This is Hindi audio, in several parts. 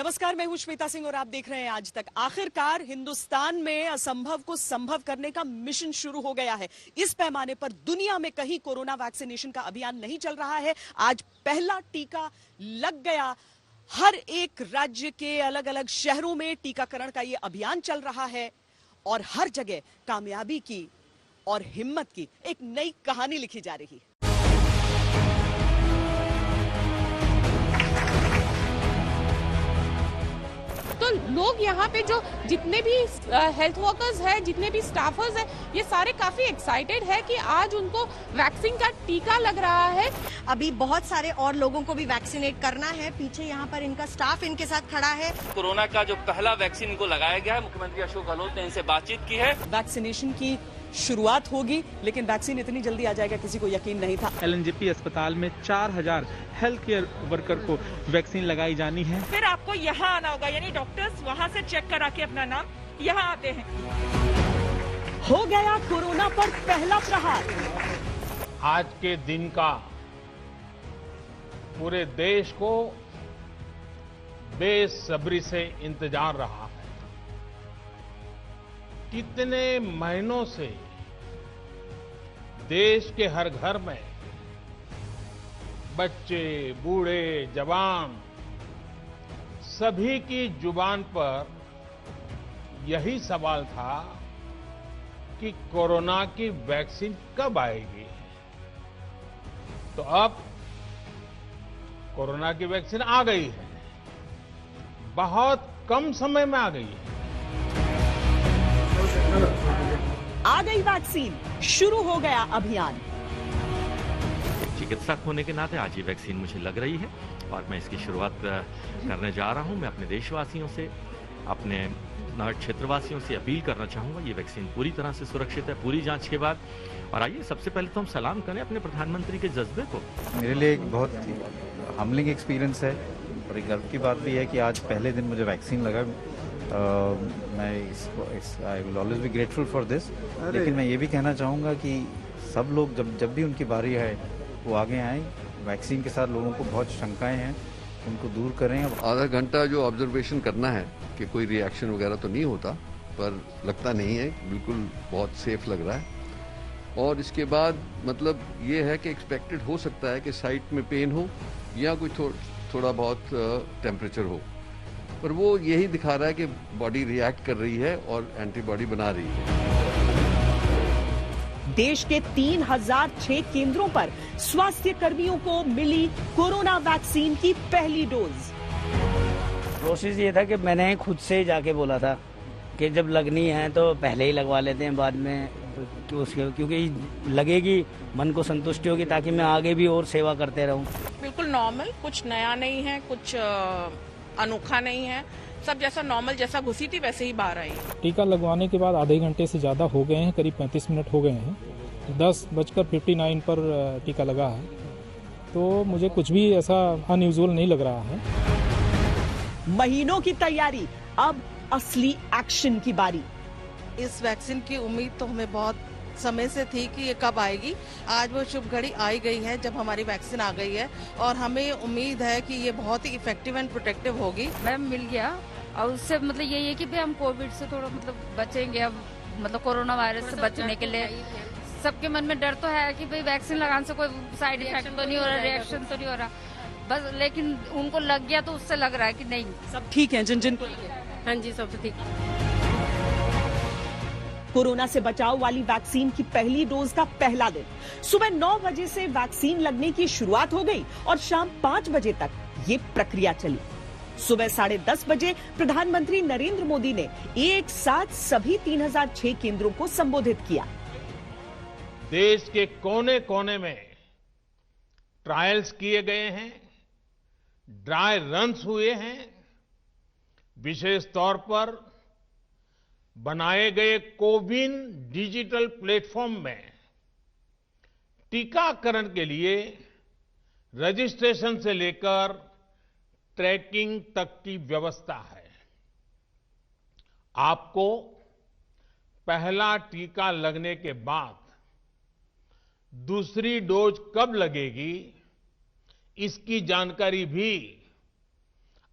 नमस्कार, मैं हूं श्वेता सिंह और आप देख रहे हैं आज तक। आखिरकार हिंदुस्तान में असंभव को संभव करने का मिशन शुरू हो गया है। इस पैमाने पर दुनिया में कहीं कोरोना वैक्सीनेशन का अभियान नहीं चल रहा है। आज पहला टीका लग गया। हर एक राज्य के अलग अलग शहरों में टीकाकरण का यह अभियान चल रहा है और हर जगह कामयाबी की और हिम्मत की एक नई कहानी लिखी जा रही है। तो लोग यहाँ पे जो जितने भी हेल्थ वर्कर्स हैं, जितने भी स्टाफर्स हैं, ये सारे काफी एक्साइटेड है कि आज उनको वैक्सीन का टीका लग रहा है। अभी बहुत सारे और लोगों को भी वैक्सीनेट करना है। पीछे यहाँ पर इनका स्टाफ इनके साथ खड़ा है। कोरोना का जो पहला वैक्सीन इनको लगाया गया है, मुख्यमंत्री अशोक गहलोत ने इनसे बातचीत की है। वैक्सीनेशन की शुरुआत होगी, लेकिन वैक्सीन इतनी जल्दी आ जाएगा किसी को यकीन नहीं था। एलएनजेपी अस्पताल में 4000 हेल्थ केयर वर्कर को वैक्सीन लगाई जानी है। फिर आपको यहाँ आना होगा, यानी डॉक्टर्स वहाँ से चेक करा के अपना नाम यहाँ आते हैं। हो गया कोरोना पर पहला प्रहार। आज के दिन का पूरे देश को बेसब्री से इंतजार रहा है। कितने महीनों से देश के हर घर में बच्चे, बूढ़े, जवान सभी की जुबान पर यही सवाल था कि कोरोना की वैक्सीन कब आएगी। तो अब कोरोना की वैक्सीन आ गई है, बहुत कम समय में आ गई है। आ गई वैक्सीन, शुरू हो गया अभियान। चिकित्सक होने के नाते आज ये वैक्सीन मुझे लग रही है और मैं इसकी शुरुआत करने जा रहा हूं। मैं अपने देशवासियों से, अपने क्षेत्रवासियों से अपील करना चाहूंगा, ये वैक्सीन पूरी तरह से सुरक्षित है, पूरी जांच के बाद। और आइए सबसे पहले तो हम सलाम करें अपने प्रधानमंत्री के जज्बे को। मेरे लिए एक बहुत हम्बलिंग एक्सपीरियंस है और एक गर्व की बात भी है कि आज पहले दिन मुझे वैक्सीन लगा। मैं I will always be grateful for this. लेकिन मैं ये भी कहना चाहूँगा कि सब लोग जब भी उनकी बारी है वो आगे आएँ। वैक्सीन के साथ लोगों को बहुत शंकाएं हैं, उनको दूर करें। आधा घंटा जो ऑब्जर्वेशन करना है कि कोई रिएक्शन वगैरह तो नहीं होता, पर लगता नहीं है, बिल्कुल बहुत सेफ लग रहा है। और इसके बाद मतलब ये है कि एक्सपेक्टेड हो सकता है कि साइट में पेन हो या कोई थोड़ा बहुत टेम्परेचर हो, पर वो यही दिखा रहा है कि बॉडी रिएक्ट कर रही है और एंटीबॉडी बना रही है। देश के 3006 केंद्रों पर स्वास्थ्य कर्मियों को मिली कोरोना वैक्सीन की पहली डोज। प्रोसेस ये था कि मैंने खुद से जाके बोला था कि जब लगनी है तो पहले ही लगवा लेते हैं, बाद में क्योंकि लगेगी, मन को संतुष्टि होगी, ताकि मैं आगे भी और सेवा करते रहूं। बिल्कुल नॉर्मल, कुछ नया नहीं है, कुछ अनोखा नहीं है, सब जैसा नॉर्मल जैसा घुसी थी वैसे ही बाहर आई। टीका लगवाने के बाद आधे घंटे से ज्यादा हो गए हैं, करीब 35 मिनट हो गए हैं। 10:59 पर टीका लगा है, तो मुझे कुछ भी ऐसा अनयूजुअल नहीं लग रहा है। महीनों की तैयारी, अब असली एक्शन की बारी। इस वैक्सीन की उम्मीद तो हमें बहुत समय से थी कि ये कब आएगी। आज वो शुभ घड़ी आई गई है जब हमारी वैक्सीन आ गई है और हमें उम्मीद है कि ये बहुत ही इफेक्टिव एंड प्रोटेक्टिव होगी। मैम मिल गया और उससे मतलब यही है कि भाई हम कोविड से थोड़ा मतलब बचेंगे। अब मतलब कोरोना वायरस से बचने के लिए सबके मन में डर तो है कि भाई वैक्सीन लगाने से कोई साइड इफेक्ट तो नहीं हो रहा, रिएक्शन तो नहीं हो रहा बस, लेकिन उनको लग गया तो उससे लग रहा है कि नहीं सब ठीक है। जिन हाँ जी, सब ठीक। कोरोना से बचाव वाली वैक्सीन की पहली डोज का पहला दिन। सुबह 9 बजे से वैक्सीन लगने की शुरुआत हो गई और शाम 5 बजे तक ये प्रक्रिया चली। सुबह 10:30 बजे प्रधानमंत्री नरेंद्र मोदी ने एक साथ सभी 3006 केंद्रों को संबोधित किया। देश के कोने कोने में ट्रायल्स किए गए हैं, ड्राई रन्स हुए हैं। विशेष तौर पर बनाए गए कोविन डिजिटल प्लेटफॉर्म में टीकाकरण के लिए रजिस्ट्रेशन से लेकर ट्रैकिंग तक की व्यवस्था है। आपको पहला टीका लगने के बाद दूसरी डोज कब लगेगी, इसकी जानकारी भी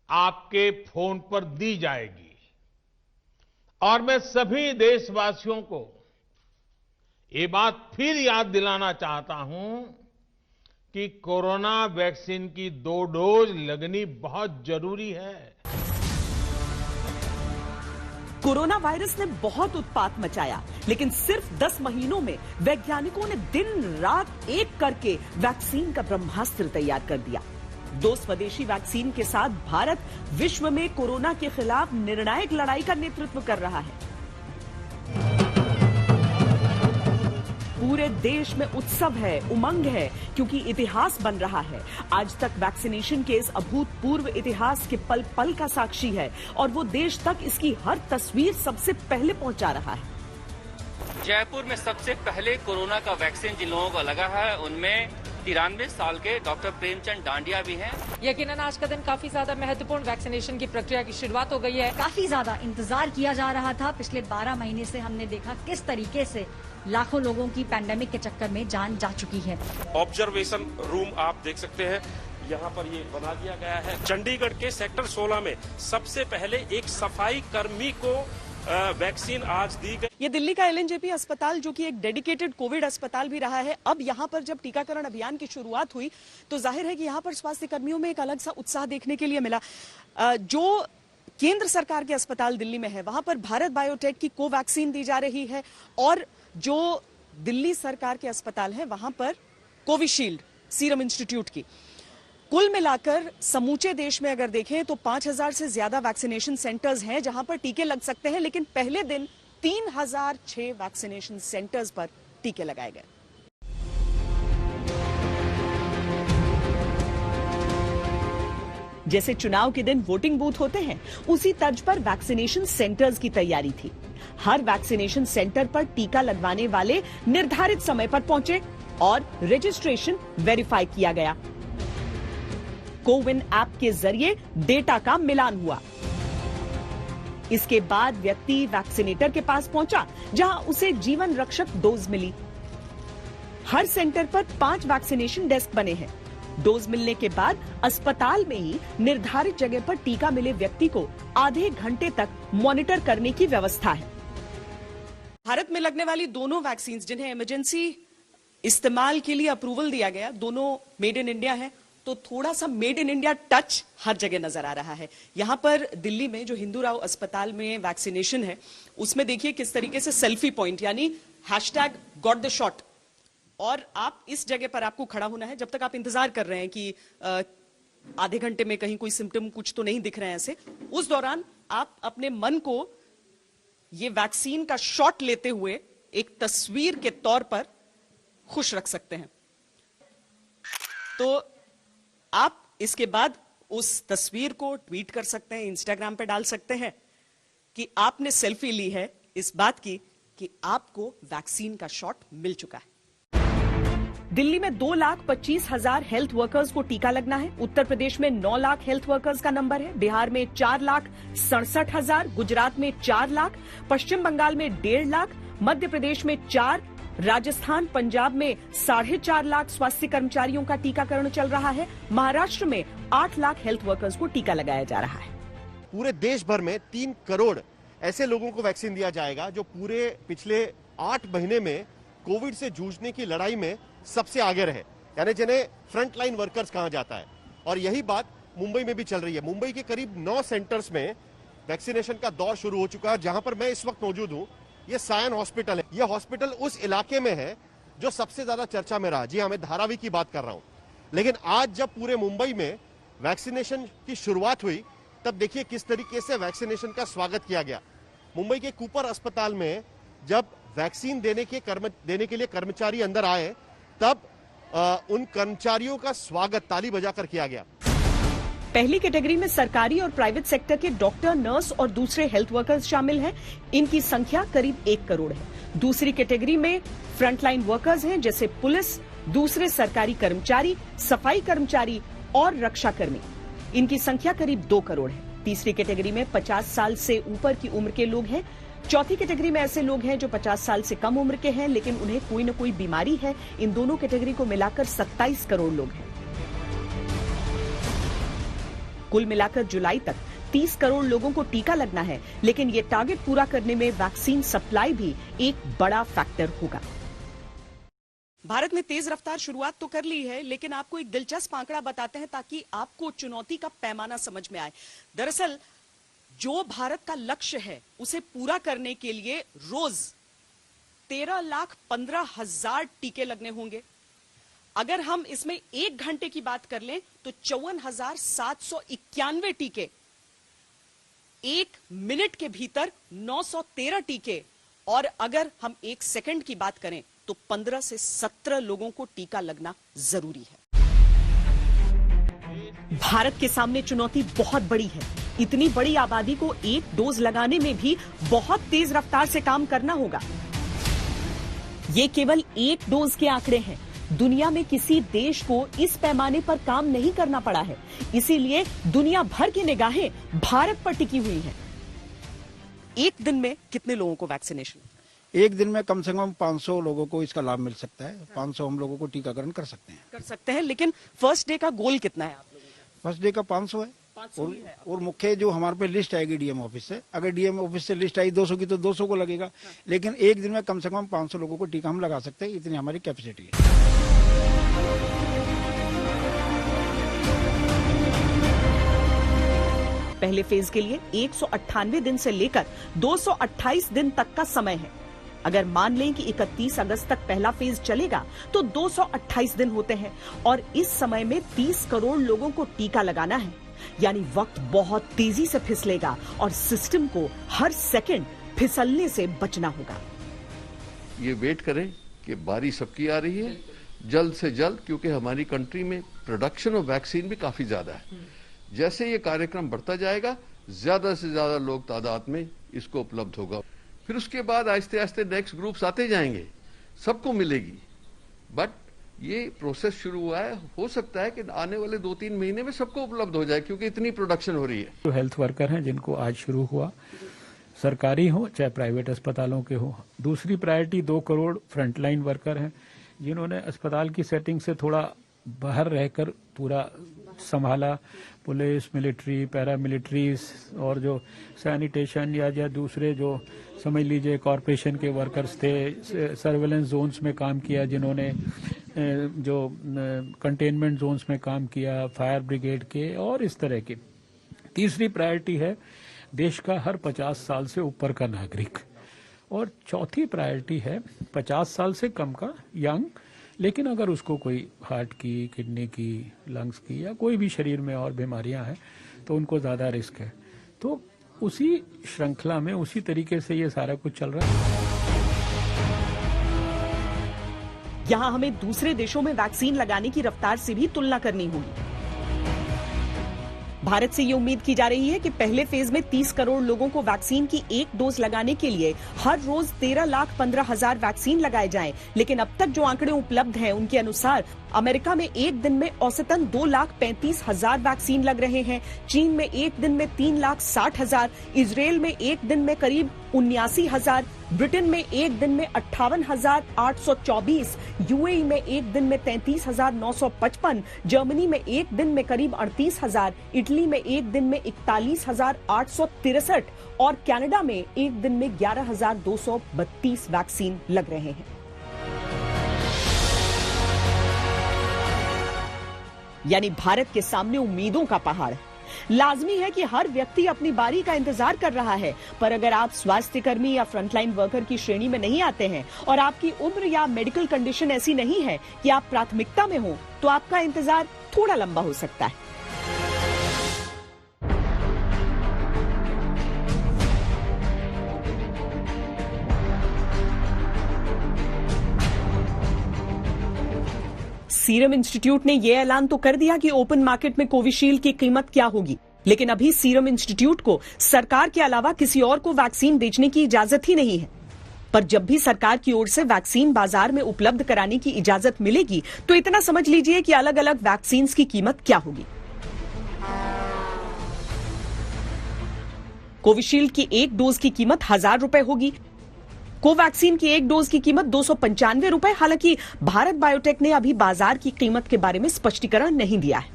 आपके फोन पर दी जाएगी। और मैं सभी देशवासियों को ये बात फिर याद दिलाना चाहता हूं कि कोरोना वैक्सीन की 2 डोज लगनी बहुत जरूरी है। कोरोना वायरस ने बहुत उत्पात मचाया, लेकिन सिर्फ 10 महीनों में वैज्ञानिकों ने दिन रात एक करके वैक्सीन का ब्रह्मास्त्र तैयार कर दिया। 2 स्वदेशी वैक्सीन के साथ भारत विश्व में कोरोना के खिलाफ निर्णायक लड़ाई का नेतृत्व कर रहा है। पूरे देश में उत्सव है, उमंग है, क्योंकि इतिहास बन रहा है। आज तक वैक्सीनेशन के इस अभूतपूर्व इतिहास के पल पल का साक्षी है और वो देश तक इसकी हर तस्वीर सबसे पहले पहुंचा रहा है। जयपुर में सबसे पहले कोरोना का वैक्सीन जिन लोगों को लगा है उनमें 93 साल के डॉक्टर प्रेमचंद डांडिया भी हैं। यकीनन आज का दिन काफी ज्यादा महत्वपूर्ण, वैक्सीनेशन की प्रक्रिया की शुरुआत हो गई है। काफी ज्यादा इंतजार किया जा रहा था। पिछले 12 महीने से हमने देखा किस तरीके से लाखों लोगों की पैंडेमिक के चक्कर में जान जा चुकी है। ऑब्जर्वेशन रूम आप देख सकते हैं, यहाँ पर ये बना दिया गया है। चंडीगढ़ के सेक्टर 16 में सबसे पहले एक सफाई कर्मी को वैक्सीन आज दी गई। ये दिल्ली का LNJP अस्पताल, जो कि एक डेडिकेटेड कोविड अस्पताल भी रहा है, अब यहाँ पर जब टीकाकरण अभियान की शुरुआत हुई तो जाहिर है कि यहाँ पर स्वास्थ्य कर्मियों में एक अलग सा उत्साह देखने के लिए मिला। जो केंद्र सरकार के अस्पताल दिल्ली में है, वहां पर भारत बायोटेक की कोवैक्सीन दी जा रही है और जो दिल्ली सरकार के अस्पताल है वहां पर कोविशील्ड सीरम इंस्टीट्यूट की। कुल मिलाकर समूचे देश में अगर देखें तो 5000 से ज्यादा वैक्सीनेशन सेंटर्स हैं जहां पर टीके लग सकते हैं, लेकिन पहले दिन 3006 वैक्सीनेशन सेंटर्स पर टीके लगाए गए। जैसे चुनाव के दिन वोटिंग बूथ होते हैं, उसी तर्ज पर वैक्सीनेशन सेंटर्स की तैयारी थी। हर वैक्सीनेशन सेंटर पर टीका लगवाने वाले निर्धारित समय पर पहुंचे और रजिस्ट्रेशन वेरीफाई किया गया। कोविन ऐप के जरिए डेटा का मिलान हुआ। इसके बाद व्यक्ति वैक्सीनेटर के पास पहुंचा, जहां उसे जीवन रक्षक डोज मिली। हर सेंटर पर 5 वैक्सीनेशन डेस्क बने हैं। डोज मिलने के बाद अस्पताल में ही निर्धारित जगह पर टीका मिले व्यक्ति को आधे घंटे तक मॉनिटर करने की व्यवस्था है। भारत में लगने वाली दोनों वैक्सीन जिन्हें इमरजेंसी इस्तेमाल के लिए अप्रूवल दिया गया, दोनों मेड इन इंडिया है, तो थोड़ा सा made in India touch her जगह नजर आ रहा है। यहां पर दिल्ली में जो हिंदू राव अस्पताल में वैक्सीनेशन है, उसमें देखिए किस तरीके से सेल्फी पॉइंट यानी #GotTheShot, और आप इस जगह पर आपको खड़ा होना है जब तक आप इंतजार कर रहे हैं कि आधे घंटे में कहीं कोई सिम्टम कुछ तो नहीं दिख रहे हैं ऐसे। उस दौरान आप अपने मन को ये वैक्सीन का शॉट लेते हुए एक तस्वीर के तौर पर खुश रख सकते हैं। तो आप इसके बाद उस तस्वीर को ट्वीट कर सकते हैं, इंस्टाग्राम पे डाल सकते हैं कि आपने सेल्फी ली है इस बात की कि आपको वैक्सीन का शॉट मिल चुका है। दिल्ली में 2,25,000 हेल्थ वर्कर्स को टीका लगना है। उत्तर प्रदेश में 9 लाख हेल्थ वर्कर्स का नंबर है। बिहार में 4,67,000, गुजरात में 4 लाख, पश्चिम बंगाल में 1.5 लाख, मध्य प्रदेश में 4, राजस्थान, पंजाब में 4.5 लाख स्वास्थ्य कर्मचारियों का टीकाकरण चल रहा है। महाराष्ट्र में 8 लाख हेल्थ वर्कर्स को टीका लगाया जा रहा है। पूरे देश भर में 3 करोड़ ऐसे लोगों को वैक्सीन दिया जाएगा जो पूरे पिछले 8 महीने में कोविड से जूझने की लड़ाई में सबसे आगे रहे, यानी जिन्हें फ्रंट लाइन वर्कर्स कहा जाता है। और यही बात मुंबई में भी चल रही है। मुंबई के करीब 9 सेंटर्स में वैक्सीनेशन का दौर शुरू हो चुका है। जहां पर मैं इस वक्त मौजूद हूं, ये सायन हॉस्पिटल है। ये हॉस्पिटल उस इलाके में है जो सबसे ज्यादा चर्चा में रहा। जी हाँ, मैं धारावी की बात कर रहा हूं। लेकिन आज जब पूरे मुंबई में वैक्सीनेशन की शुरुआत हुई, तब देखिए किस तरीके से वैक्सीनेशन का स्वागत किया गया। मुंबई के कूपर अस्पताल में जब वैक्सीन देने के लिए कर्मचारी अंदर आए, तब उन कर्मचारियों का स्वागत ताली बजाकर किया गया। पहली कैटेगरी में सरकारी और प्राइवेट सेक्टर के डॉक्टर, नर्स और दूसरे हेल्थ वर्कर्स शामिल हैं। इनकी संख्या करीब 1 करोड़ है। दूसरी कैटेगरी में फ्रंटलाइन वर्कर्स हैं, जैसे पुलिस, दूसरे सरकारी कर्मचारी, सफाई कर्मचारी और रक्षाकर्मी। इनकी संख्या करीब 2 करोड़ है। तीसरी कैटेगरी में 50 साल से ऊपर की उम्र के लोग हैं। चौथी कैटेगरी में ऐसे लोग हैं जो 50 साल से कम उम्र के हैं लेकिन उन्हें कोई न कोई बीमारी है। इन दोनों कैटेगरी को मिलाकर 27 करोड़ लोग हैं। कुल मिलाकर जुलाई तक 30 करोड़ लोगों को टीका लगना है, लेकिन ये टारगेट पूरा करने में वैक्सीन सप्लाई भी एक बड़ा फैक्टर होगा। भारत ने तेज रफ्तार शुरुआत तो कर ली है, लेकिन आपको एक दिलचस्प आंकड़ा बताते हैं ताकि आपको चुनौती का पैमाना समझ में आए। दरअसल जो भारत का लक्ष्य है उसे पूरा करने के लिए रोज 13,15,000 टीके लगने होंगे। अगर हम इसमें 1 घंटे की बात कर लें तो 54,791 टीके, 1 मिनट के भीतर 913 टीके, और अगर हम 1 सेकंड की बात करें तो 15 से 17 लोगों को टीका लगना जरूरी है। भारत के सामने चुनौती बहुत बड़ी है। इतनी बड़ी आबादी को 1 डोज लगाने में भी बहुत तेज रफ्तार से काम करना होगा। ये केवल 1 डोज के आंकड़े हैं। दुनिया में किसी देश को इस पैमाने पर काम नहीं करना पड़ा है, इसीलिए दुनिया भर की निगाहें भारत पर टिकी हुई हैं। एक दिन में कितने लोगों को वैक्सीनेशन? एक दिन में कम से कम 500 लोगों को इसका लाभ मिल सकता है। 500 हम लोगों को टीकाकरण कर सकते हैं। लेकिन फर्स्ट डे का गोल कितना है आप लोगों का? फर्स्ट डे का 500 है। और मुख्य जो हमारे पे लिस्ट आएगी डीएम ऑफिस से, अगर डीएम ऑफिस से लिस्ट आई 200 की तो 200 को लगेगा, लेकिन एक दिन में कम से कम 500 लोगों को टीका हम लगा सकते हैं। इतनी हमारी कैपेसिटी है। पहले फेज के लिए 198 दिन से लेकर 228 दिन तक का समय है। अगर मान लें कि 31 अगस्त तक पहला फेज चलेगा तो 228 दिन होते हैं, और इस समय में 30 करोड़ लोगों को टीका लगाना है। यानी वक्त बहुत तेजी से फिसलेगा और सिस्टम को हर सेकंड फिसलने से बचना होगा। ये वेट करें कि बारी सबकी आ रही है जल्द से जल्द, क्योंकि हमारी कंट्री में प्रोडक्शन ऑफ वैक्सीन भी काफी ज्यादा है। जैसे ये कार्यक्रम बढ़ता जाएगा, ज्यादा से ज्यादा लोग तादाद में इसको उपलब्ध होगा। फिर उसके बाद आहिस्ते आहिस्ते नेक्स्ट ग्रुप्स आते जाएंगे, सबको मिलेगी। बट ये प्रोसेस शुरू हुआ है, हो सकता है कि आने वाले 2-3 महीने में सबको उपलब्ध हो जाए, क्योंकि इतनी प्रोडक्शन हो रही है। जो हेल्थ वर्कर हैं जिनको आज शुरू हुआ, सरकारी हो चाहे प्राइवेट अस्पतालों के हो। दूसरी प्रायोरिटी 2 करोड़ फ्रंटलाइन वर्कर हैं जिन्होंने अस्पताल की सेटिंग से थोड़ा बाहर रहकर पूरा संभाला। पुलिस, मिलिट्री, पैरामिलिट्रीज और जो सैनिटेशन या दूसरे जो समझ लीजिए कॉरपोरेशन के वर्कर्स थे, सर्वेलेंस जोन्स में काम किया जिन्होंने, जो कंटेनमेंट जोन्स में काम किया, फायर ब्रिगेड के और इस तरह के। तीसरी प्रायोरिटी है देश का हर 50 साल से ऊपर का नागरिक, और चौथी प्रायोरिटी है 50 साल से कम का यंग, लेकिन अगर उसको कोई हार्ट की, किडनी की, लंग्स की या कोई भी शरीर में और बीमारियां हैं तो उनको ज़्यादा रिस्क है। तो उसी श्रृंखला में, उसी तरीके से ये सारा कुछ चल रहा है। यहां हमें दूसरे देशों में वैक्सीन लगाने की रफ्तार से भी तुलना करनी होगी। भारत से ये उम्मीद की जा रही है कि पहले फेज में 30 करोड़ लोगों को वैक्सीन की 1 डोज लगाने के लिए हर रोज 13,15,000 वैक्सीन लगाए जाएं। लेकिन अब तक जो आंकड़े उपलब्ध हैं उनके अनुसार अमेरिका में एक दिन में औसतन 2,35,000 वैक्सीन लग रहे हैं। चीन में एक दिन में 3,60,000, इजराइल में एक दिन में करीब 79,000, ब्रिटेन में एक दिन में 58,824, यूएई में एक दिन में 33,955, जर्मनी में एक दिन में करीब 38,000, इटली में एक दिन में 41,863 और कनाडा में एक दिन में 11,232 वैक्सीन लग रहे हैं। यानी भारत के सामने उम्मीदों का पहाड़ है। लाजमी है कि हर व्यक्ति अपनी बारी का इंतजार कर रहा है, पर अगर आप स्वास्थ्य कर्मी या फ्रंटलाइन वर्कर की श्रेणी में नहीं आते हैं और आपकी उम्र या मेडिकल कंडीशन ऐसी नहीं है कि आप प्राथमिकता में हो, तो आपका इंतजार थोड़ा लंबा हो सकता है। सीरम इंस्टीट्यूट ने यह ऐलान तो कर दिया कि ओपन मार्केट में कोविशील्ड की कीमत क्या होगी, लेकिन अभी सीरम इंस्टीट्यूट को सरकार के अलावा किसी और को वैक्सीन बेचने की इजाजत ही नहीं है। पर जब भी सरकार की ओर से वैक्सीन बाजार में उपलब्ध कराने की इजाजत मिलेगी तो इतना समझ लीजिए कि अलग अलग वैक्सीन की कीमत क्या होगी। कोविशील्ड की 1 डोज की कीमत 1,000 रुपए होगी। कोवैक्सीन की 1 डोज की कीमत 295 रुपए। हालांकि भारत बायोटेक ने अभी बाजार की कीमत के बारे में स्पष्टीकरण नहीं दिया है।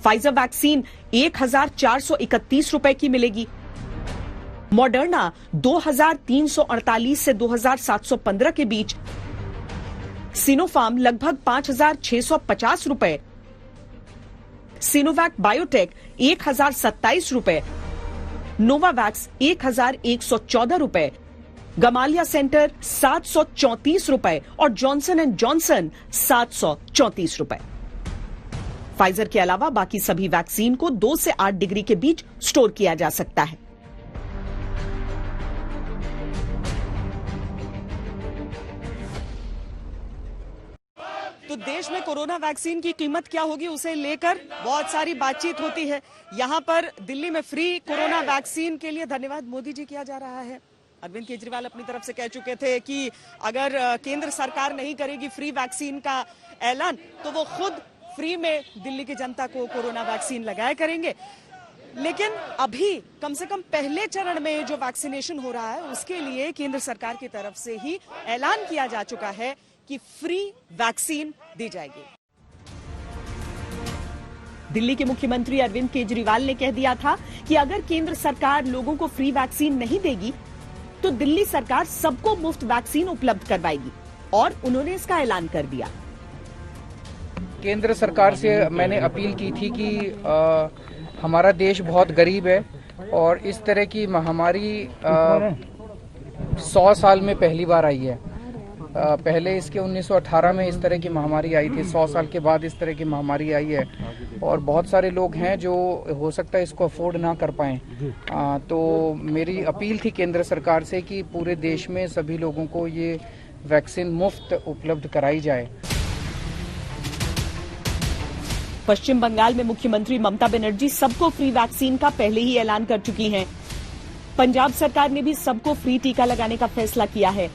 फाइजर वैक्सीन 1,431 रुपए की मिलेगी। मॉडर्ना 2,348 से 2,715 के बीच, सिनोफार्म लगभग 5,650 रुपए, सिनोवैक बायोटेक 1,027 रुपए, नोवावैक्स 1,114 रुपए, गमालिया सेंटर 734 रुपए और जॉनसन एंड जॉनसन 734 रुपए। फाइजर के अलावा बाकी सभी वैक्सीन को 2 से 8 डिग्री के बीच स्टोर किया जा सकता है। तो देश में कोरोना वैक्सीन की कीमत क्या होगी उसे लेकर बहुत सारी बातचीत होती है। यहां पर दिल्ली में फ्री कोरोना वैक्सीन के लिए धन्यवाद मोदी जी किया जा रहा है। अरविंद केजरीवाल अपनी तरफ से कह चुके थे कि अगर केंद्र सरकार नहीं करेगी फ्री वैक्सीन का ऐलान तो वो खुद फ्री में दिल्ली की जनता को कोरोना वैक्सीन लगाया करेंगे। लेकिन अभी कम से कम पहले चरण में जो वैक्सीनेशन हो रहा है उसके लिए केंद्र सरकार की तरफ से ही ऐलान किया जा चुका है कि फ्री वैक्सीन दी जाएगी। दिल्ली के मुख्यमंत्री अरविंद केजरीवाल ने कह दिया था कि अगर केंद्र सरकार लोगों को फ्री वैक्सीन नहीं देगी तो दिल्ली सरकार सबको मुफ्त वैक्सीन उपलब्ध करवाएगी और उन्होंने इसका ऐलान कर दिया। केंद्र सरकार से मैंने अपील की थी कि हमारा देश बहुत गरीब है और इस तरह की महामारी 100 साल में पहली बार आई है। पहले इसके 1918 में इस तरह की महामारी आई थी। 100 साल के बाद इस तरह की महामारी आई है और बहुत सारे लोग हैं जो हो सकता है इसको अफोर्ड ना कर पाएं। तो मेरी अपील थी केंद्र सरकार से कि पूरे देश में सभी लोगों को ये वैक्सीन मुफ्त उपलब्ध कराई जाए। पश्चिम बंगाल में मुख्यमंत्री ममता बनर्जी सबको फ्री वैक्सीन का पहले ही ऐलान कर चुकी हैं। पंजाब सरकार ने भी सबको फ्री टीका लगाने का फैसला किया है।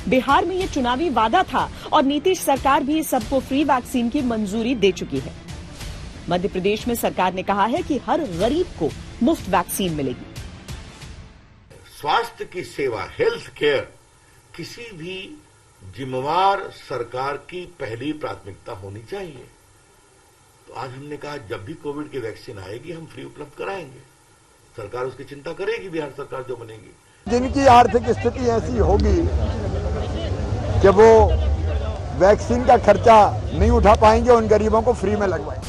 बिहार में ये चुनावी वादा था और नीतीश सरकार भी सबको फ्री वैक्सीन की मंजूरी दे चुकी है। मध्य प्रदेश में सरकार ने कहा है कि हर गरीब को मुफ्त वैक्सीन मिलेगी। स्वास्थ्य की सेवा, हेल्थ केयर किसी भी जिम्मेवार सरकार की पहली प्राथमिकता होनी चाहिए। तो आज हमने कहा जब भी कोविड की वैक्सीन आएगी हम फ्री उपलब्ध कराएंगे। सरकार उसकी चिंता करेगी, बिहार सरकार जो बनेगी। जिनकी आर्थिक स्थिति ऐसी होगी कि वो वैक्सीन का खर्चा नहीं उठा पाएंगे उन गरीबों को फ्री में लगवाएंगे।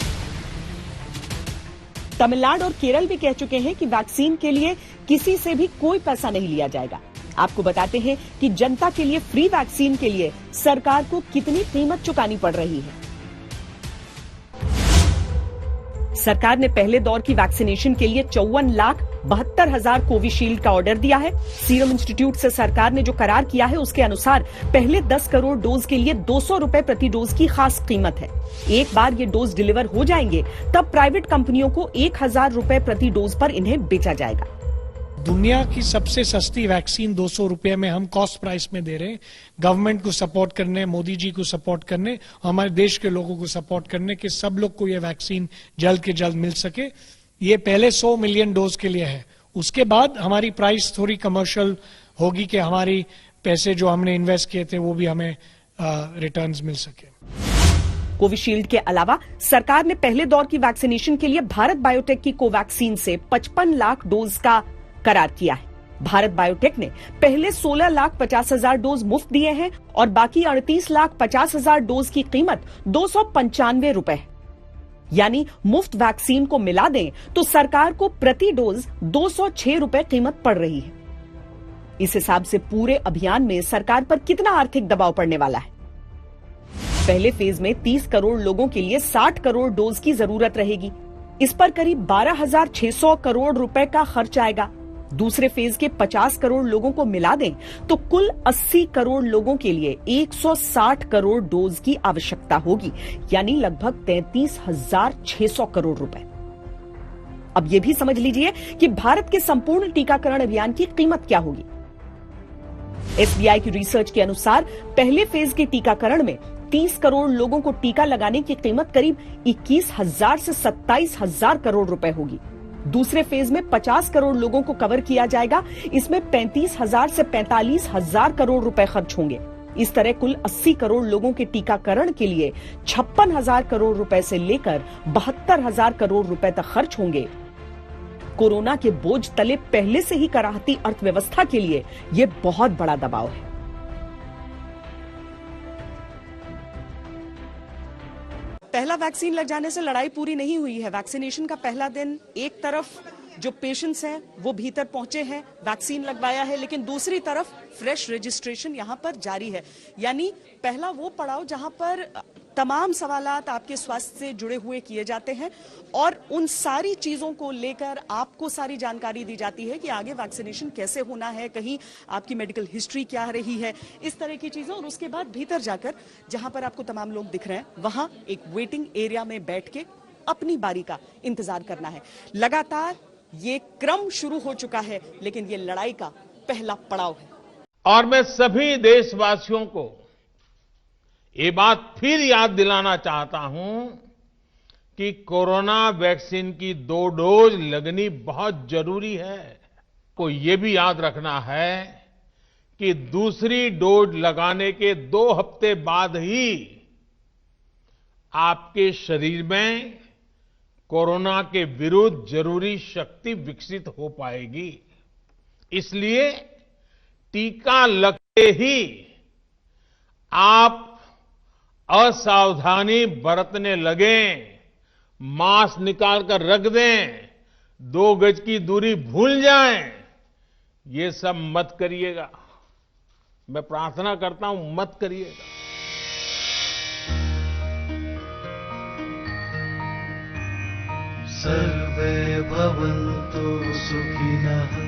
तमिलनाडु और केरल भी कह चुके हैं कि वैक्सीन के लिए किसी से भी कोई पैसा नहीं लिया जाएगा। आपको बताते हैं कि जनता के लिए फ्री वैक्सीन के लिए सरकार को कितनी कीमत चुकानी पड़ रही है। सरकार ने पहले दौर की वैक्सीनेशन के लिए 54,72,000 कोविशील्ड का ऑर्डर दिया है। सीरम इंस्टीट्यूट से सरकार ने जो करार किया है उसके अनुसार पहले 10 करोड़ डोज के लिए 200 रुपए प्रति डोज की खास कीमत है। एक बार ये डोज डिलीवर हो जाएंगे तब प्राइवेट कंपनियों को 1,000 रुपए प्रति डोज पर इन्हें बेचा जाएगा। दुनिया की सबसे सस्ती वैक्सीन 200 रुपए में हम कॉस्ट प्राइस में दे रहे हैं। गवर्नमेंट को सपोर्ट करने, मोदी जी को सपोर्ट करने, हमारे देश के लोगों को सपोर्ट करने कि सब लोग को ये वैक्सीन जल्द के जल्द मिल सके। ये पहले 100 मिलियन डोज के लिए है। उसके बाद हमारी प्राइस थोड़ी कमर्शियल होगी कि हमारी पैसे जो हमने इन्वेस्ट किए थे वो भी हमें रिटर्न्स मिल सके। कोविशील्ड के अलावा सरकार ने पहले दौर की वैक्सीनेशन के लिए भारत बायोटेक की कोवैक्सीन से 55 लाख डोज का करार किया है। भारत बायोटेक ने पहले 16,50,000 डोज मुफ्त दिए हैं और बाकी 38,50,000 डोज की कीमत 295 रुपए है। यानी मुफ्त वैक्सीन को मिला दें तो सरकार को प्रति डोज 206 रुपए कीमत पड़ रही है। इस हिसाब से पूरे अभियान में सरकार पर कितना आर्थिक दबाव पड़ने वाला है। पहले फेज में 30 करोड़ लोगों के लिए 60 करोड़ डोज की जरूरत रहेगी। इस पर करीब 12,600 करोड़ रुपए का खर्च आएगा। दूसरे फेज के 50 करोड़ लोगों को मिला दें तो कुल 80 करोड़ लोगों के लिए 160 करोड़ डोज की आवश्यकता होगी, यानी लगभग 33,600 करोड़ रुपए। अब यह भी समझ लीजिए कि भारत के संपूर्ण टीकाकरण अभियान की कीमत क्या होगी। एसबीआई की रिसर्च के अनुसार पहले फेज के टीकाकरण में 30 करोड़ लोगों को टीका लगाने की कीमत करीब 21,000 से 27,000 करोड़ रुपए होगी। दूसरे फेज में 50 करोड़ लोगों को कवर किया जाएगा। इसमें 35,000 से 45,000 करोड़ रुपए खर्च होंगे। इस तरह कुल 80 करोड़ लोगों के टीकाकरण के लिए 56,000 करोड़ रुपए से लेकर 72,000 करोड़ रुपए तक खर्च होंगे। कोरोना के बोझ तले पहले से ही कराहती अर्थव्यवस्था के लिए यह बहुत बड़ा दबाव है। पहला वैक्सीन लग जाने से लड़ाई पूरी नहीं हुई है। वैक्सीनेशन का पहला दिन एक तरफ जो पेशेंट्स हैं वो भीतर पहुंचे हैं, वैक्सीन लगवाया है, लेकिन दूसरी तरफ फ्रेश रजिस्ट्रेशन यहां पर जारी है। यानी पहला वो पड़ाव जहां पर तमाम सवालात आपके स्वास्थ्य से जुड़े हुए किए जाते हैं और उन सारी चीजों को लेकर आपको सारी जानकारी दी जाती है कि आगे वैक्सीनेशन कैसे होना है, कहीं आपकी मेडिकल हिस्ट्री क्या रही है, इस तरह की चीजें। और उसके बाद भीतर जाकर जहां पर आपको तमाम लोग दिख रहे हैं वहां एक वेटिंग एरिया में बैठ के अपनी बारी का इंतजार करना है। लगातार ये क्रम शुरू हो चुका है, लेकिन ये लड़ाई का पहला पड़ाव है। और मैं सभी देशवासियों को ये बात फिर याद दिलाना चाहता हूं कि कोरोना वैक्सीन की 2 डोज लगनी बहुत जरूरी है। को ये भी याद रखना है कि दूसरी डोज लगाने के 2 हफ्ते बाद ही आपके शरीर में कोरोना के विरुद्ध जरूरी शक्ति विकसित हो पाएगी। इसलिए टीका लगते ही आप असावधानी बरतने लगें, मास्क निकाल कर रख दें, 2 गज की दूरी भूल जाएं, ये सब मत करिएगा। मैं प्रार्थना करता हूं, मत करिएगा। सर्वे भवन्तु सुखिनः।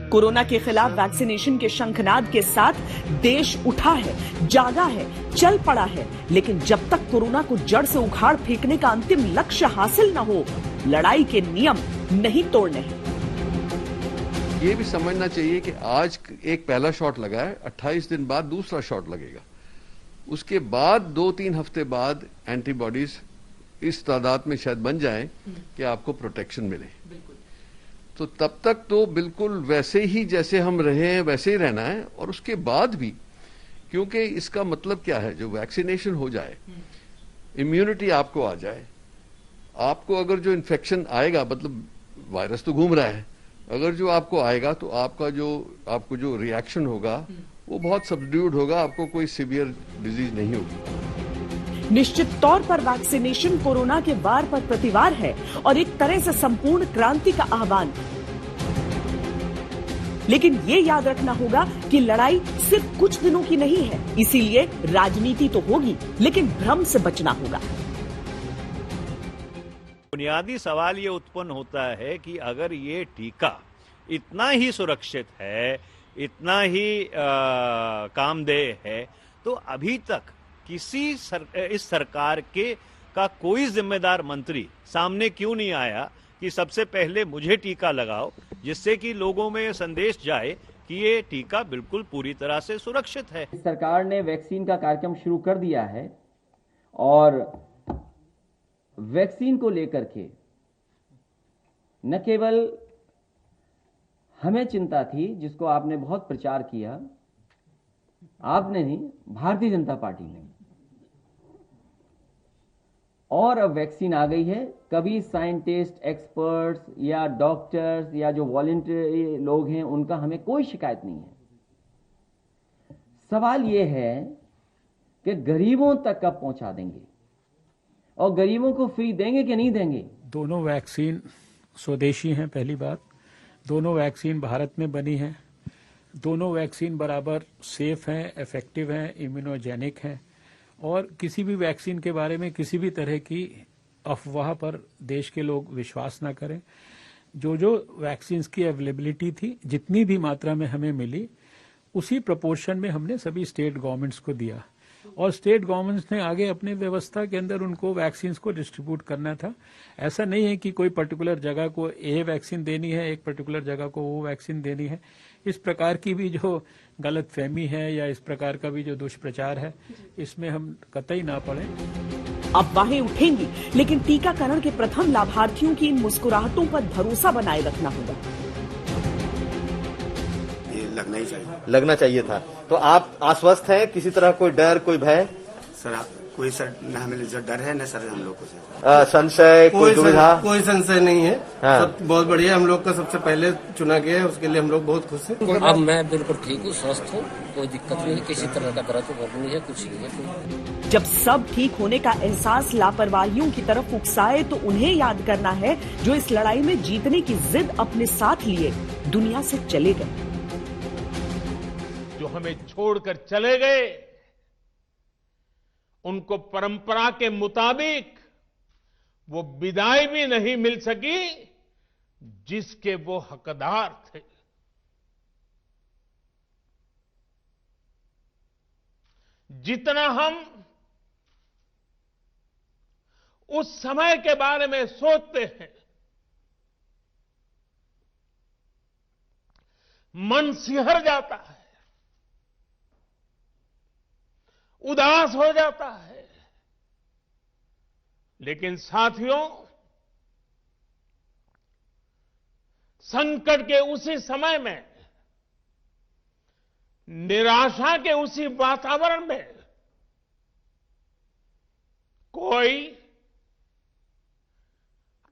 कोरोना के खिलाफ वैक्सीनेशन के शंखनाद के साथ देश उठा है, जागा है, चल पड़ा है, लेकिन जब तक कोरोना को जड़ से उखाड़ फेंकने का अंतिम लक्ष्य हासिल न हो, लड़ाई के नियम नहीं तोड़ने हैं। ये भी समझना चाहिए कि आज एक पहला शॉट लगा है, 28 दिन बाद दूसरा शॉट लगेगा। उसके बाद 2-3 हफ्ते बाद एंटीबॉडीज इस तादाद में शायद बन जाए कि आपको प्रोटेक्शन मिले। तो तब तक तो बिल्कुल वैसे ही जैसे हम रहे हैं वैसे ही रहना है। और उसके बाद भी, क्योंकि इसका मतलब क्या है, जो वैक्सीनेशन हो जाए, इम्यूनिटी आपको आ जाए, आपको अगर जो इन्फेक्शन आएगा, मतलब वायरस तो घूम रहा है, अगर जो आपको आएगा तो आपको जो रिएक्शन होगा वो बहुत सबड्यूड होगा, आपको कोई सीवियर डिजीज नहीं होगी। निश्चित तौर पर वैक्सीनेशन कोरोना के वार पर प्रतिवार है और एक तरह से संपूर्ण क्रांति का आह्वान। लेकिन ये याद रखना होगा कि लड़ाई सिर्फ कुछ दिनों की नहीं है, इसीलिए राजनीति तो होगी, लेकिन भ्रम से बचना होगा। बुनियादी सवाल ये उत्पन्न होता है कि अगर ये टीका इतना ही सुरक्षित है, इतना ही कामदेह है, तो अभी तक इस सरकार का कोई जिम्मेदार मंत्री सामने क्यों नहीं आया कि सबसे पहले मुझे टीका लगाओ, जिससे कि लोगों में संदेश जाए कि ये टीका बिल्कुल पूरी तरह से सुरक्षित है। सरकार ने वैक्सीन का कार्यक्रम शुरू कर दिया है और वैक्सीन को लेकर के न केवल हमें चिंता थी, जिसको आपने बहुत प्रचार किया, आपने नहीं, भारतीय जनता पार्टी ने, और अब वैक्सीन आ गई है। कभी साइंटिस्ट, एक्सपर्ट्स या डॉक्टर्स या जो वॉलंटियर लोग हैं, उनका हमें कोई शिकायत नहीं है। सवाल यह है कि गरीबों तक कब पहुंचा देंगे और गरीबों को फ्री देंगे कि नहीं देंगे। दोनों वैक्सीन स्वदेशी हैं, पहली बात। दोनों वैक्सीन भारत में बनी हैं। दोनों वैक्सीन बराबर सेफ हैं, इफेक्टिव हैं, इम्यूनोजेनिक हैं और किसी भी वैक्सीन के बारे में किसी भी तरह की अफवाह पर देश के लोग विश्वास ना करें। जो वैक्सीन्स की अवेलेबिलिटी थी, जितनी भी मात्रा में हमें मिली, उसी प्रोपोर्शन में हमने सभी स्टेट गवर्नमेंट्स को दिया और स्टेट गवर्नमेंट्स ने आगे अपने व्यवस्था के अंदर उनको वैक्सीन्स को डिस्ट्रीब्यूट करना था। ऐसा नहीं है कि कोई पर्टिकुलर जगह को ए वैक्सीन देनी है, एक पर्टिकुलर जगह को वो वैक्सीन देनी है। इस प्रकार की भी जो गलतफहमी है या इस प्रकार का भी जो दुष्प्रचार है, इसमें हम कतई ना पड़े। अफवाहें उठेंगी, लेकिन टीकाकरण के प्रथम लाभार्थियों की इन मुस्कुराहटों पर भरोसा बनाए रखना होगा। लगना ही चाहिए। लगना चाहिए था। तो आप आश्वस्त हैं, किसी तरह कोई डर, कोई भय? सर कोई सर न हमें डर है न सर हम लोग को संशय, कोई दुविधा? कोई संशय नहीं है। हाँ। सब बहुत बढ़िया, हम लोग का सबसे पहले चुना गया है, उसके लिए हम लोग बहुत खुश हैं। अब मैं बिल्कुल ठीक हूँ, स्वस्थ हूँ, कोई दिक्कत नहीं है, किसी तरह का दर्द नहीं है, कुछ नहीं है। जब सब ठीक होने का एहसास लापरवाहियों की तरफ उकसाए तो उन्हें याद करना है जो इस लड़ाई में जीतने की जिद अपने साथ लिए दुनिया से चले गए, जो हमें छोड़कर चले गए। उनको परंपरा के मुताबिक वो विदाई भी नहीं मिल सकी जिसके वो हकदार थे। जितना हम उस समय के बारे में सोचते हैं, मन सिहर जाता है, उदास हो जाता है। लेकिन साथियों, संकट के उसी समय में, निराशा के उसी वातावरण में कोई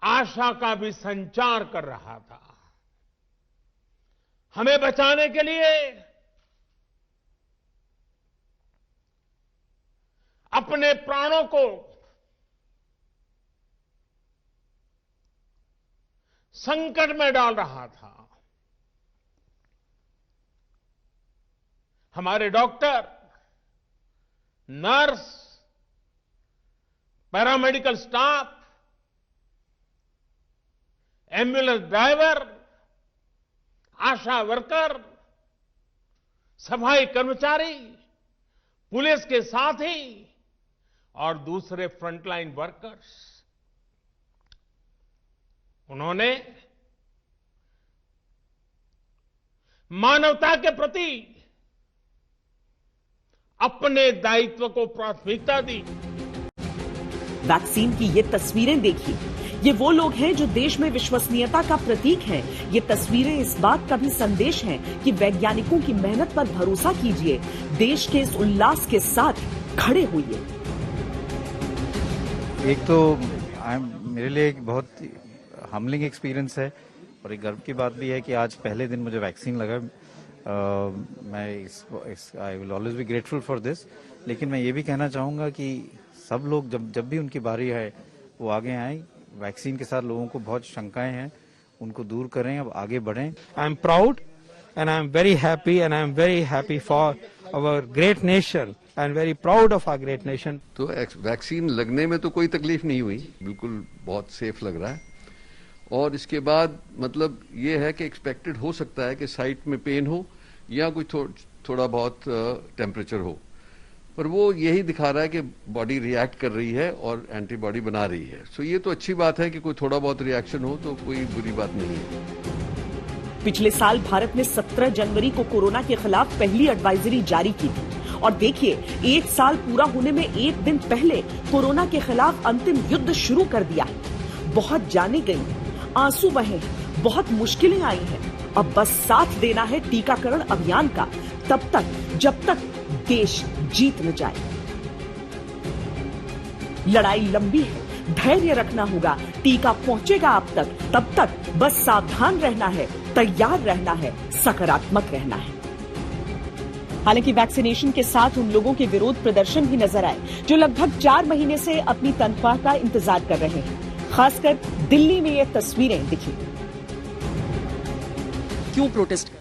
आशा का भी संचार कर रहा था। हमें बचाने के लिए अपने प्राणों को संकट में डाल रहा था। हमारे doctor, nurse, paramedical staff, ambulance driver, ASHA worker, सफाई कर्मचारी, पुलिस के साथी और दूसरे फ्रंटलाइन वर्कर्स, उन्होंने मानवता के प्रति अपने दायित्व को प्राथमिकता दी। वैक्सीन की ये तस्वीरें देखिए, ये वो लोग हैं जो देश में विश्वसनीयता का प्रतीक हैं। ये तस्वीरें इस बात का भी संदेश हैं कि वैज्ञानिकों की मेहनत पर भरोसा कीजिए, देश के इस उल्लास के साथ खड़े होइए। एक तो मेरे लिए एक बहुत हम्बलिंग एक्सपीरियंस है और एक गर्व की बात भी है कि आज पहले दिन मुझे वैक्सीन लगा। मैं I will always be grateful for this. लेकिन मैं ये भी कहना चाहूँगा कि सब लोग जब भी उनकी बारी है वो आगे आएँ। वैक्सीन के साथ लोगों को बहुत शंकाएं हैं, उनको दूर करें, अब आगे बढ़ें। I am proud and I am very happy and I am very happy for our great nation and very proud of our great nation. तो वैक्सीन लगने में तो कोई तकलीफ नहीं हुई, बिल्कुल बहुत सेफ लग रहा है। और इसके बाद मतलब ये है कि एक्सपेक्टेड हो सकता है कि साइट में पेन हो या कुछ थोड़ा बहुत टेम्परेचर हो, पर वो यही दिखा रहा है कि बॉडी रिएक्ट कर रही है और एंटीबॉडी बना रही है। सो ये तो अच्छी बात है कि कोई थोड़ा बहुत रिएक्शन हो तो कोई बुरी बात नहीं है। पिछले साल भारत ने 17 जनवरी को कोरोना के खिलाफ पहली एडवाइजरी जारी की थी और देखिए, एक साल पूरा होने में एक दिन पहले कोरोना के खिलाफ अंतिम युद्ध शुरू कर दिया। बहुत जाने गई, आंसू बहे, बहुत मुश्किलें आई हैं। अब बस साथ देना है टीकाकरण अभियान का, तब तक जब तक देश जीत न जाए। लड़ाई लंबी है, धैर्य रखना होगा, टीका पहुंचेगा आप तक, तब तक बस सावधान रहना है, तैयार रहना है, सकारात्मक रहना है। हालांकि वैक्सीनेशन के साथ उन लोगों के विरोध प्रदर्शन भी नजर आए जो लगभग 4 महीने से अपनी तनख्वाह का इंतजार कर रहे हैं। खासकर दिल्ली में ये तस्वीरें दिखी। क्यों प्रोटेस्ट कर?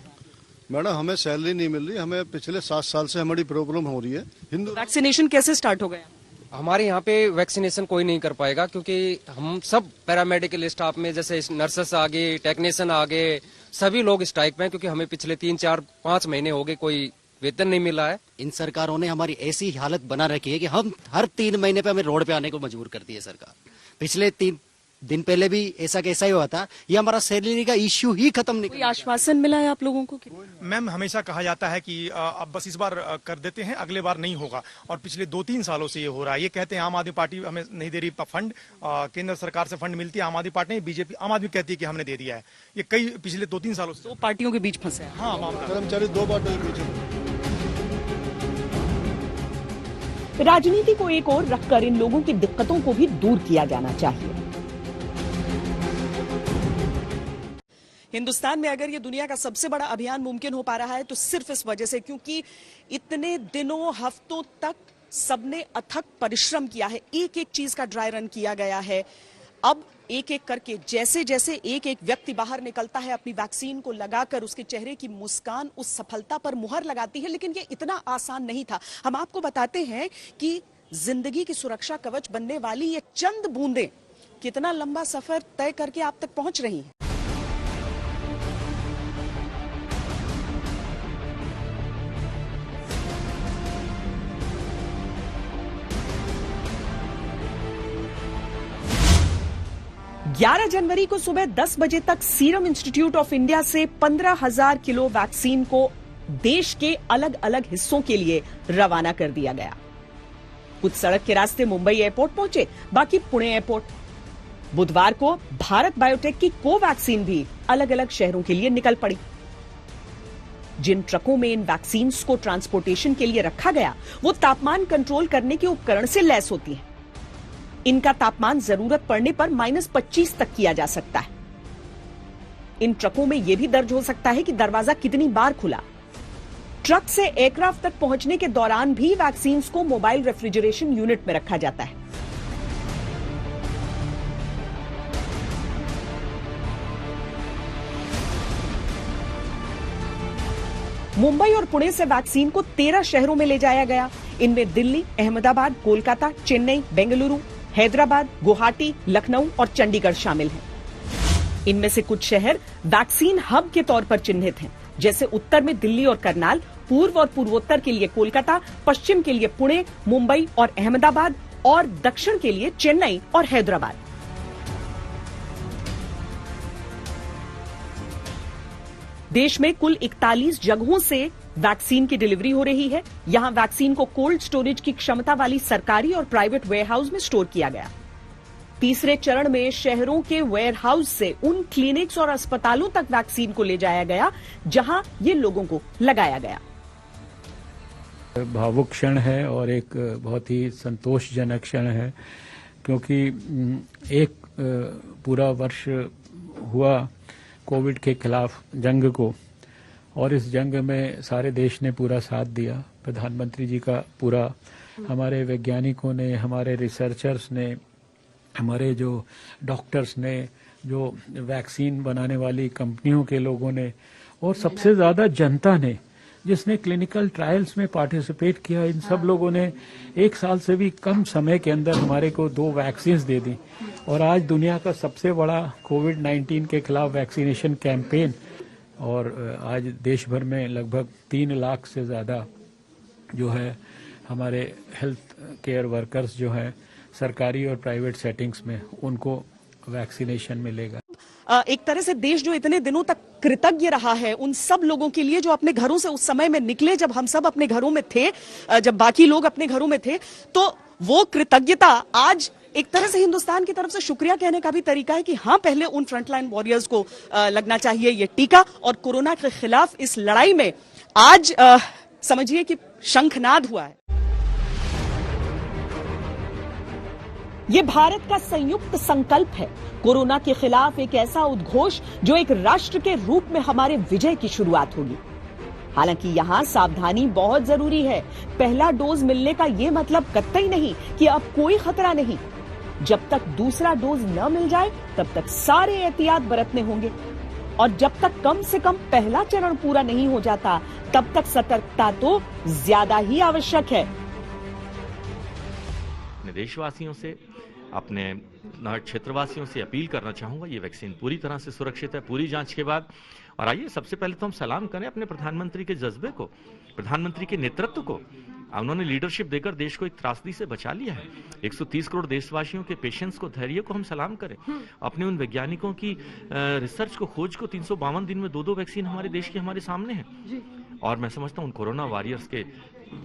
मैडम, हमें सैलरी नहीं मिल रही, हमें पिछले 7 साल से हमारी प्रॉब्लम हो रही है। वैक्सीनेशन कैसे स्टार्ट हो गया? हमारे यहाँ पे वैक्सीनेशन कोई नहीं कर पाएगा क्योंकि हम सब पैरामेडिकल स्टाफ में जैसे नर्सेस आ गए, टेक्नीशियन आ गए, सभी लोग स्ट्राइक पे हैं क्योंकि हमें पिछले 3, 4, 5 महीने हो गए कोई वेतन नहीं मिला है। इन सरकारों ने हमारी ऐसी हालत बना रखी है कि हम हर 3 महीने पे हमें रोड पे आने को मजबूर करती है सरकार। पिछले दिन पहले भी ऐसा कैसा ही हुआ था। ये हमारा सैलरी का इश्यू ही खत्म नहीं। कोई आश्वासन मिला है आप लोगों को? मैम, हमेशा कहा जाता है कि अब बस इस बार कर देते हैं, अगले बार नहीं होगा, और पिछले 2-3 सालों से ये हो रहा है। ये कहते हैं आम आदमी पार्टी हमें नहीं दे रही फंड, केंद्र सरकार से फंड मिलती है, आम आदमी पार्टी नहीं, बीजेपी आम आदमी कहती है कि हमने दे दिया है। ये कई पिछले 2-3 सालों से 2 पार्टियों के बीच फंसे हैं। हाँ, मामला कर्मचारी 2 बाटल बीच। राजनीति को एक ओर रखकर इन लोगों की दिक्कतों को भी दूर किया जाना चाहिए। हिंदुस्तान में अगर ये दुनिया का सबसे बड़ा अभियान मुमकिन हो पा रहा है तो सिर्फ इस वजह से, क्योंकि इतने दिनों हफ्तों तक सबने अथक परिश्रम किया है, एक एक चीज का ड्राई रन किया गया है। अब एक एक करके जैसे जैसे एक एक व्यक्ति बाहर निकलता है अपनी वैक्सीन को लगाकर, उसके चेहरे की मुस्कान उस सफलता पर मुहर लगाती है। लेकिन ये इतना आसान नहीं था। हम आपको बताते हैं कि जिंदगी की सुरक्षा कवच बनने वाली ये चंद बूंदें कितना लंबा सफर तय करके आप तक पहुंच रही हैं। ग्यारह जनवरी को सुबह 10 बजे तक सीरम इंस्टीट्यूट ऑफ इंडिया से 15,000 किलो वैक्सीन को देश के अलग अलग हिस्सों के लिए रवाना कर दिया गया। कुछ सड़क के रास्ते मुंबई एयरपोर्ट पहुंचे, बाकी पुणे एयरपोर्ट। बुधवार को भारत बायोटेक की कोवैक्सीन भी अलग अलग शहरों के लिए निकल पड़ी। जिन ट्रकों में इन वैक्सीन को ट्रांसपोर्टेशन के लिए रखा गया वो तापमान कंट्रोल करने के उपकरण से लैस होती है। इनका तापमान जरूरत पड़ने पर -25 तक किया जा सकता है। इन ट्रकों में यह भी दर्ज हो सकता है कि दरवाजा कितनी बार खुला। ट्रक से एयरक्राफ्ट तक पहुंचने के दौरान भी वैक्सीन को मोबाइल रेफ्रिजरेशन यूनिट में रखा जाता है। मुंबई और पुणे से वैक्सीन को 13 शहरों में ले जाया गया। इनमें दिल्ली, अहमदाबाद, कोलकाता, चेन्नई, बेंगलुरु, हैदराबाद, गुवाहाटी, लखनऊ और चंडीगढ़ शामिल हैं। इनमें से कुछ शहर वैक्सीन हब के तौर पर चिन्हित हैं, जैसे उत्तर में दिल्ली और करनाल, पूर्व और पूर्वोत्तर के लिए कोलकाता, पश्चिम के लिए पुणे, मुंबई और अहमदाबाद और दक्षिण के लिए चेन्नई और हैदराबाद। देश में कुल 41 जगहों से वैक्सीन की डिलीवरी हो रही है। यहां वैक्सीन को कोल्ड स्टोरेज की क्षमता वाली सरकारी और प्राइवेट वेयरहाउस में स्टोर किया गया। तीसरे चरण में शहरों के वेयरहाउस से उन क्लिनिक्स और अस्पतालों तक वैक्सीन को ले जाया गया जहां ये लोगों को लगाया गया। भावुक क्षण है और एक बहुत ही संतोषजनक क्षण है, क्योंकि एक पूरा वर्ष हुआ कोविड के खिलाफ जंग को, और इस जंग में सारे देश ने पूरा साथ दिया। प्रधानमंत्री जी का पूरा, हमारे वैज्ञानिकों ने, हमारे रिसर्चर्स ने, हमारे जो डॉक्टर्स ने, जो वैक्सीन बनाने वाली कंपनियों के लोगों ने, और सबसे ज्यादा जनता ने जिसने क्लिनिकल ट्रायल्स में पार्टिसिपेट किया, इन सब लोगों ने 1 साल से भी कम समय के अंदर हमारे को 2 वैक्सीन दे दी। और आज दुनिया का सबसे बड़ा कोविड-19 के खिलाफ वैक्सीनेशन कैंपेन, और आज देश भर में लगभग 3 लाख से ज़्यादा जो है हमारे हेल्थ केयर वर्कर्स जो हैं सरकारी और प्राइवेट सेटिंग्स में, उनको वैक्सीनेशन मिलेगा। एक तरह से देश जो इतने दिनों तक कृतज्ञ रहा है उन सब लोगों के लिए जो अपने घरों से उस समय में निकले, जब हम सब अपने घरों में थे, जब बाकी लोग अपने घरों में थे, तो वो कृतज्ञता आज एक तरह से हिंदुस्तान की तरफ से शुक्रिया कहने का भी तरीका है कि हाँ, पहले उन फ्रंटलाइन वॉरियर्स को लगना चाहिए ये टीका, और कोरोना के खिलाफ इस लड़ाई में आज समझिए कि शंखनाद हुआ है। ये भारत का संयुक्त संकल्प है, कोरोना के खिलाफ एक ऐसा उद्घोष जो एक राष्ट्र के रूप में हमारे विजय की शुरुआत होगी। हालांकि यहां सावधानी बहुत जरूरी है। पहला डोज मिलने का यह मतलब कतई नहीं कि अब कोई खतरा नहीं। जब तक दूसरा डोज न मिल जाए तब तक सारे एहतियात बरतने होंगे, और जब तक कम से कम पहला चरण पूरा नहीं हो जाता तब तक सतर्कता तो ज्यादा ही आवश्यक है। अपने देशवासियों से, अपने क्षेत्रवासियों से अपील करना चाहूंगा, ये वैक्सीन पूरी तरह से सुरक्षित है, पूरी जांच के बाद। और आइए सबसे पहले तो हम सलाम करें अपने प्रधानमंत्री के जज्बे को, प्रधानमंत्री के नेतृत्व को। उन्होंने लीडरशिप देकर देश को एक त्रासदी से बचा लिया है। 130 करोड़ देशवासियों के पेशेंस को, धैर्य को हम सलाम करें। अपने उन वैज्ञानिकों की रिसर्च को, खोज को 352 दिन में 2-2 वैक्सीन हमारे देश की हमारे सामने है। और मैं समझता हूँ उन कोरोना वॉरियर्स के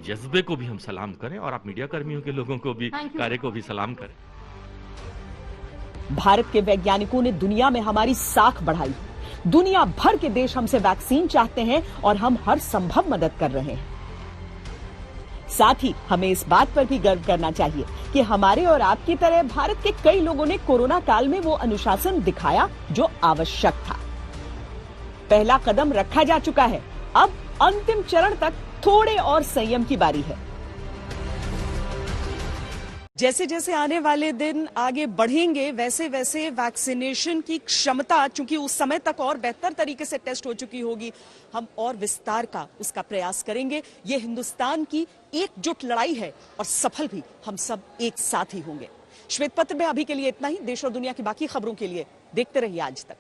जज्बे को भी हम सलाम करें और आप मीडिया कर्मियों के लोगों को भी, कार्य को भी सलाम करें। भारत के वैज्ञानिकों ने दुनिया में हमारी साख बढ़ाई। दुनिया भर के देश हमसे वैक्सीन चाहते हैं और हम हर संभव मदद कर रहे हैं। साथ ही हमें इस बात पर भी गर्व करना चाहिए कि हमारे और आपकी तरह भारत के कई लोगों ने कोरोना काल में वो अनुशासन दिखाया जो आवश्यक था। पहला कदम रखा जा चुका है, अब अंतिम चरण तक थोड़े और संयम की बारी है। जैसे जैसे आने वाले दिन आगे बढ़ेंगे वैसे वैसे वैक्सीनेशन की क्षमता, चूंकि उस समय तक और बेहतर तरीके से टेस्ट हो चुकी होगी, हम और विस्तार का उसका प्रयास करेंगे। ये हिंदुस्तान की एकजुट लड़ाई है और सफल भी हम सब एक साथ ही होंगे। श्वेत पत्र में अभी के लिए इतना ही। देश और दुनिया की बाकी खबरों के लिए देखते रहिए आज तक।